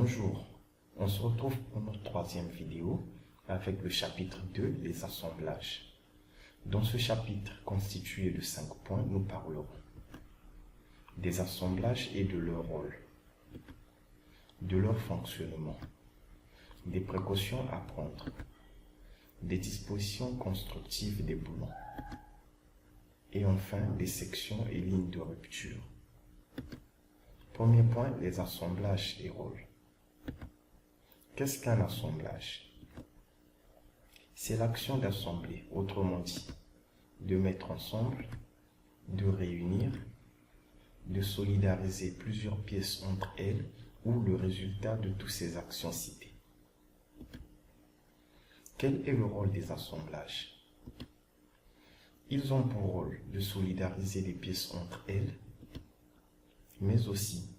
Bonjour, on se retrouve pour notre troisième vidéo avec le chapitre 2, les assemblages. Dans ce chapitre constitué de 5 points, nous parlerons des assemblages et de leur rôle, de leur fonctionnement, des précautions à prendre, des dispositions constructives des boulons, et enfin des sections et lignes de rupture. Premier point, les assemblages et rôles. Qu'est-ce qu'un assemblage? C'est l'action d'assembler, autrement dit, de mettre ensemble, de réunir, de solidariser plusieurs pièces entre elles ou le résultat de toutes ces actions citées. Quel est le rôle des assemblages? Ils ont pour rôle de solidariser les pièces entre elles, mais aussi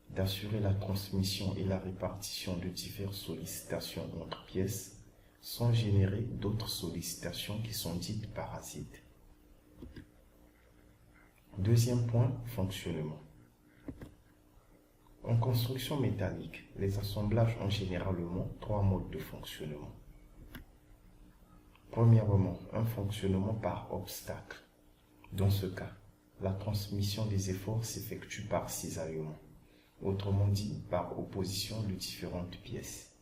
d'assurer la transmission et la répartition de diverses sollicitations entre pièces sans générer d'autres sollicitations qui sont dites parasites. Deuxième point, fonctionnement. En construction métallique, les assemblages ont généralement 3 modes de fonctionnement. Premièrement, un fonctionnement par obstacle. Dans ce cas, la transmission des efforts s'effectue par cisaillement, autrement dit par opposition de différentes pièces.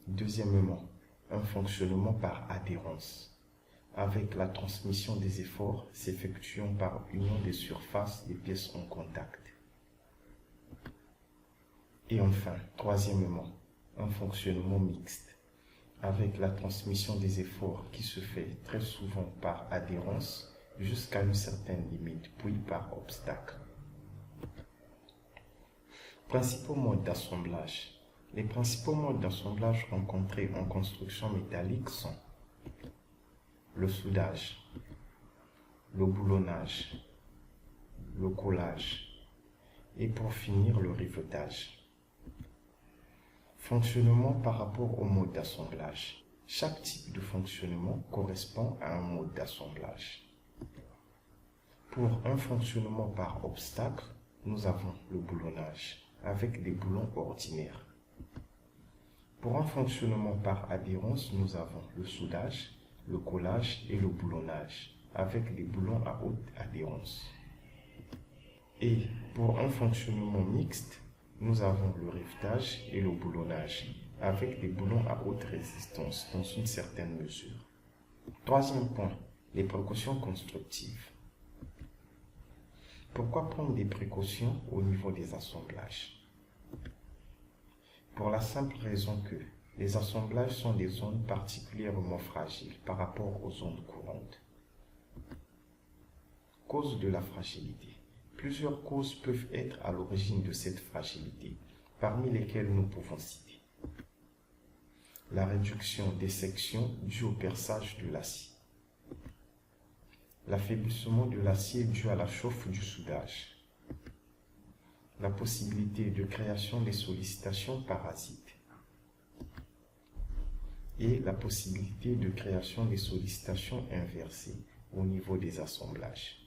Deuxièmement, un fonctionnement par adhérence, avec la transmission des efforts s'effectuant par union des surfaces des pièces en contact. Et enfin, troisièmement, un fonctionnement mixte, avec la transmission des efforts qui se fait très souvent par adhérence jusqu'à une certaine limite, puis par obstacle. Principaux modes d'assemblage. Les principaux modes d'assemblage rencontrés en construction métallique sont le soudage, le boulonnage, le collage et pour finir le rivetage. Fonctionnement par rapport au mode d'assemblage. Chaque type de fonctionnement correspond à un mode d'assemblage. Pour un fonctionnement par obstacle, nous avons le boulonnage avec des boulons ordinaires. Pour un fonctionnement par adhérence, nous avons le soudage, le collage et le boulonnage avec des boulons à haute adhérence. Et pour un fonctionnement mixte, nous avons le rivetage et le boulonnage avec des boulons à haute résistance dans une certaine mesure. Troisième point, les précautions constructives. Pourquoi prendre des précautions au niveau des assemblages? Pour la simple raison que les assemblages sont des zones particulièrement fragiles par rapport aux zones courantes. Cause de la fragilité. Plusieurs causes peuvent être à l'origine de cette fragilité, parmi lesquelles nous pouvons citer la réduction des sections due au perçage de l'acier, l'affaiblissement de l'acier dû à la chauffe du soudage, la possibilité de création des sollicitations parasites et la possibilité de création des sollicitations inversées au niveau des assemblages.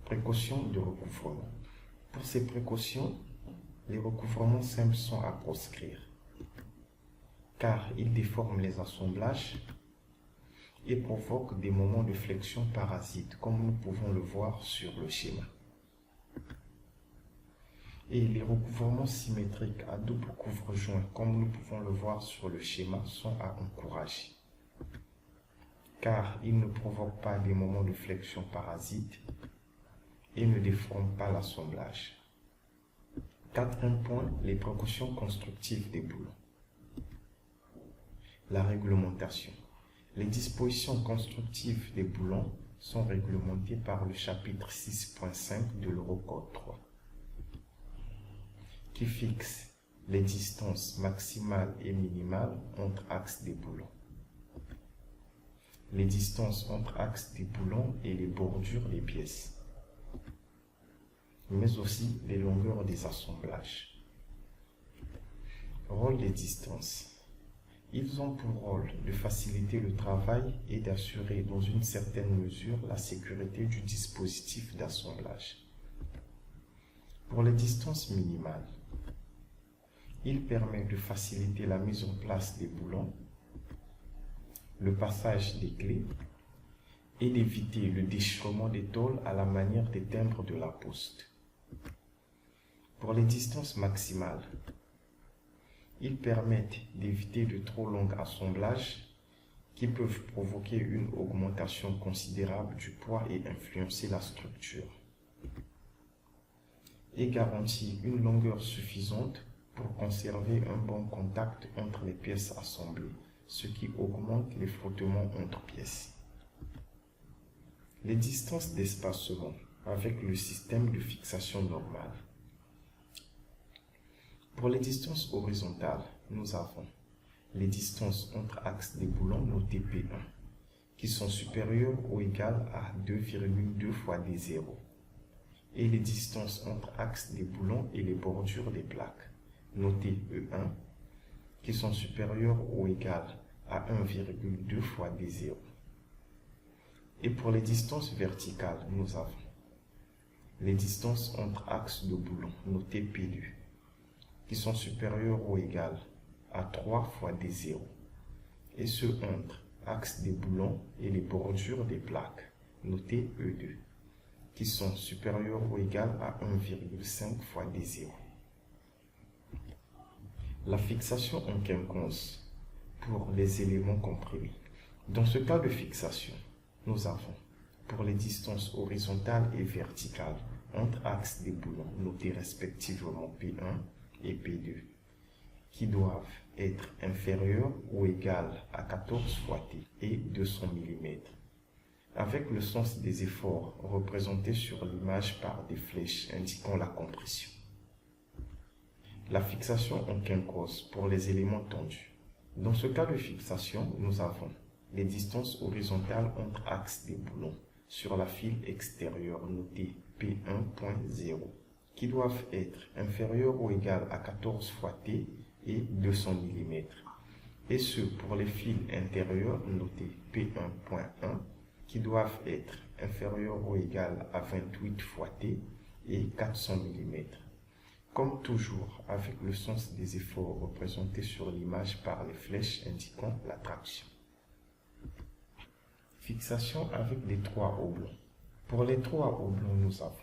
Précautions de recouvrement. Pour ces précautions, les recouvrements simples sont à proscrire, car ils déforment les assemblages et provoquent des moments de flexion parasite, comme nous pouvons le voir sur le schéma. Et les recouvrements symétriques à double couvre-joint, comme nous pouvons le voir sur le schéma, sont à encourager, car ils ne provoquent pas des moments de flexion parasite et ne déforment pas l'assemblage. Quatrième point, les précautions constructives des boulons. La réglementation. Les dispositions constructives des boulons sont réglementées par le chapitre 6.5 de l'Eurocode 3, qui fixe les distances maximales et minimales entre axes des boulons, les distances entre axes des boulons et les bordures des pièces, mais aussi les longueurs des assemblages. Rôle des distances. Ils ont pour rôle de faciliter le travail et d'assurer dans une certaine mesure la sécurité du dispositif d'assemblage. Pour les distances minimales, il permet de faciliter la mise en place des boulons, le passage des clés et d'éviter le déchirement des tôles à la manière des timbres de la poste. Pour les distances maximales, ils permettent d'éviter de trop longs assemblages qui peuvent provoquer une augmentation considérable du poids et influencer la structure. Et garantit une longueur suffisante pour conserver un bon contact entre les pièces assemblées, ce qui augmente les frottements entre pièces. Les distances d'espacement avec le système de fixation normal. Pour les distances horizontales, nous avons les distances entre axes des boulons notées P1, qui sont supérieures ou égales à 2,2 fois D0, et les distances entre axes des boulons et les bordures des plaques, notées E1, qui sont supérieures ou égales à 1,2 fois D0. Et pour les distances verticales, nous avons les distances entre axes de boulons, notées P2, qui sont supérieures ou égales à 3 fois D0, et ceux entre axes des boulons et les bordures des plaques, notées E2, qui sont supérieures ou égales à 1,5 fois D0. La fixation en quinconce pour les éléments comprimés. Dans ce cas de fixation, nous avons, pour les distances horizontales et verticales entre axes des boulons, notés respectivement P1 et P2, qui doivent être inférieures ou égales à 14 fois T et 200 mm, avec le sens des efforts représentés sur l'image par des flèches indiquant la compression. La fixation en quinconce pour les éléments tendus. Dans ce cas de fixation, nous avons les distances horizontales entre axes des boulons sur la file extérieure notée P1.0, qui doivent être inférieures ou égales à 14 fois T et 200 mm, et ce pour les fils intérieurs notés P1.1 qui doivent être inférieurs ou égales à 28 fois T et 400 mm, comme toujours avec le sens des efforts représentés sur l'image par les flèches indiquant la traction. Fixation avec les trois oblongs. Pour les trois oblongs, nous avons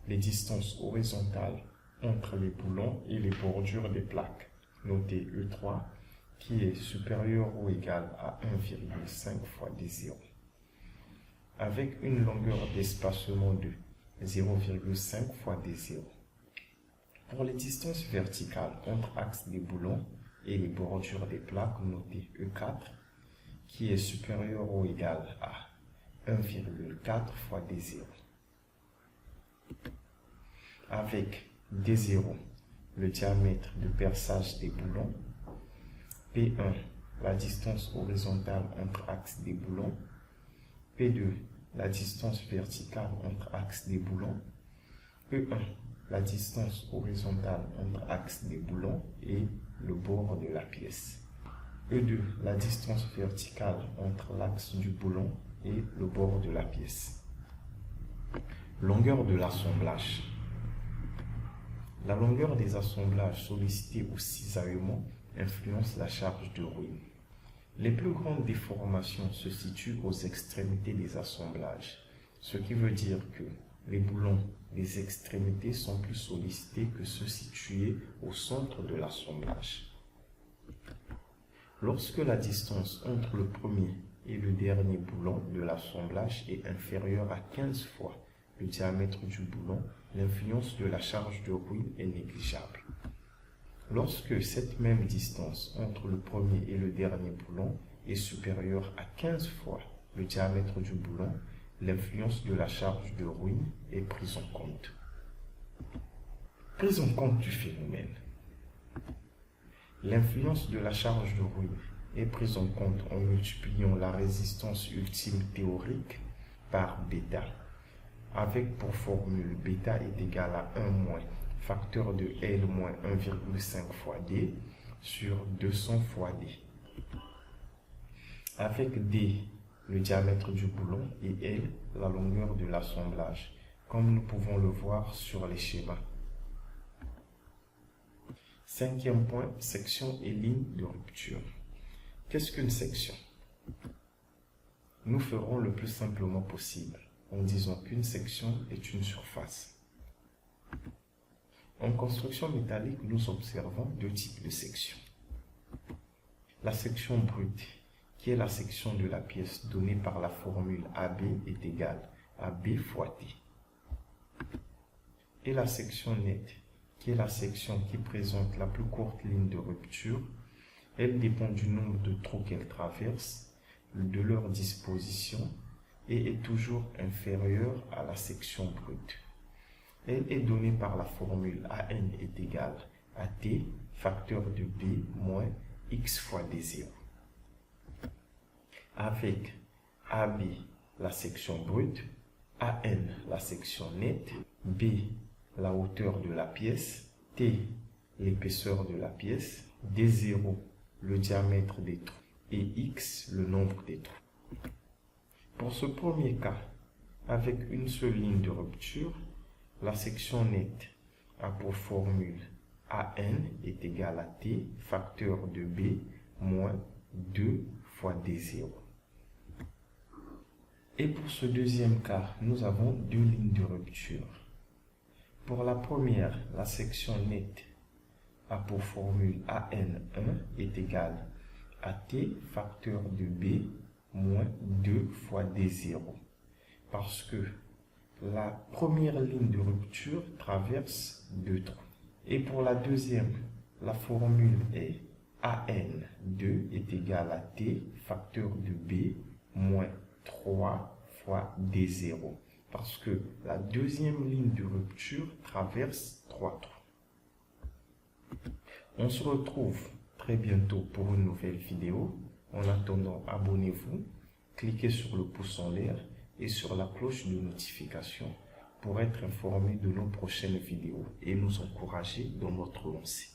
les distances horizontales entre les boulons et les bordures des plaques, notée E3, qui est supérieure ou égale à 1,5 fois D0, avec une longueur d'espacement de 0,5 fois D0. Pour les distances verticales entre axes des boulons et les bordures des plaques, notée E4, qui est supérieure ou égale à 1,4 fois D0. Avec D0, le diamètre de perçage des boulons, P1, la distance horizontale entre axes des boulons, P2, la distance verticale entre axes des boulons, E1, la distance horizontale entre axes des boulons et le bord de la pièce. E2, la distance verticale entre l'axe du boulon et le bord de la pièce. Longueur de l'assemblage. La longueur des assemblages sollicités au cisaillement influence la charge de ruine. Les plus grandes déformations se situent aux extrémités des assemblages, ce qui veut dire que les boulons des extrémités sont plus sollicités que ceux situés au centre de l'assemblage. Lorsque la distance entre le premier et le dernier boulon de l'assemblage est inférieure à 15 fois le diamètre du boulon, l'influence de la charge de ruine est négligeable. Lorsque cette même distance entre le premier et le dernier boulon est supérieure à 15 fois le diamètre du boulon, l'influence de la charge de ruine est prise en compte. Prise en compte du phénomène. L'influence de la charge de ruine est prise en compte en multipliant la résistance ultime théorique par bêta, avec pour formule bêta est égal à 1 moins facteur de L moins 1,5 fois D sur 200 fois D, avec D le diamètre du boulon et L la longueur de l'assemblage, comme nous pouvons le voir sur les schémas. 5e point, section et ligne de rupture. Qu'est-ce qu'une section? Nous ferons le plus simplement possible en disant qu'une section est une surface. En construction métallique, nous observons deux types de sections. La section brute, qui est la section de la pièce donnée par la formule AB est égale à B fois T. Et la section nette, qui est la section qui présente la plus courte ligne de rupture. Elle dépend du nombre de trous qu'elle traverse, de leur disposition et est toujours inférieure à la section brute. Elle est donnée par la formule AN est égal à T, facteur de B moins X fois D0. Avec AB, la section brute, AN, la section nette, B, la hauteur de la pièce, T, l'épaisseur de la pièce, D0, le diamètre des trous, et X, le nombre des trous. Pour ce premier cas, avec une seule ligne de rupture, la section nette a pour formule AN est égal à T, facteur de B, moins 2 fois D0. Et pour ce deuxième cas, nous avons deux lignes de rupture. Pour la première, la section nette a pour formule AN1 est égal à T facteur de B moins 2 fois D0. Parce que la première ligne de rupture traverse deux trous. Et pour la deuxième, la formule est AN2 est égal à T facteur de B moins 3 fois D0. Parce que la deuxième ligne de rupture traverse trois trous. On se retrouve très bientôt pour une nouvelle vidéo. En attendant, abonnez-vous, cliquez sur le pouce en l'air et sur la cloche de notification pour être informé de nos prochaines vidéos et nous encourager dans notre lancée.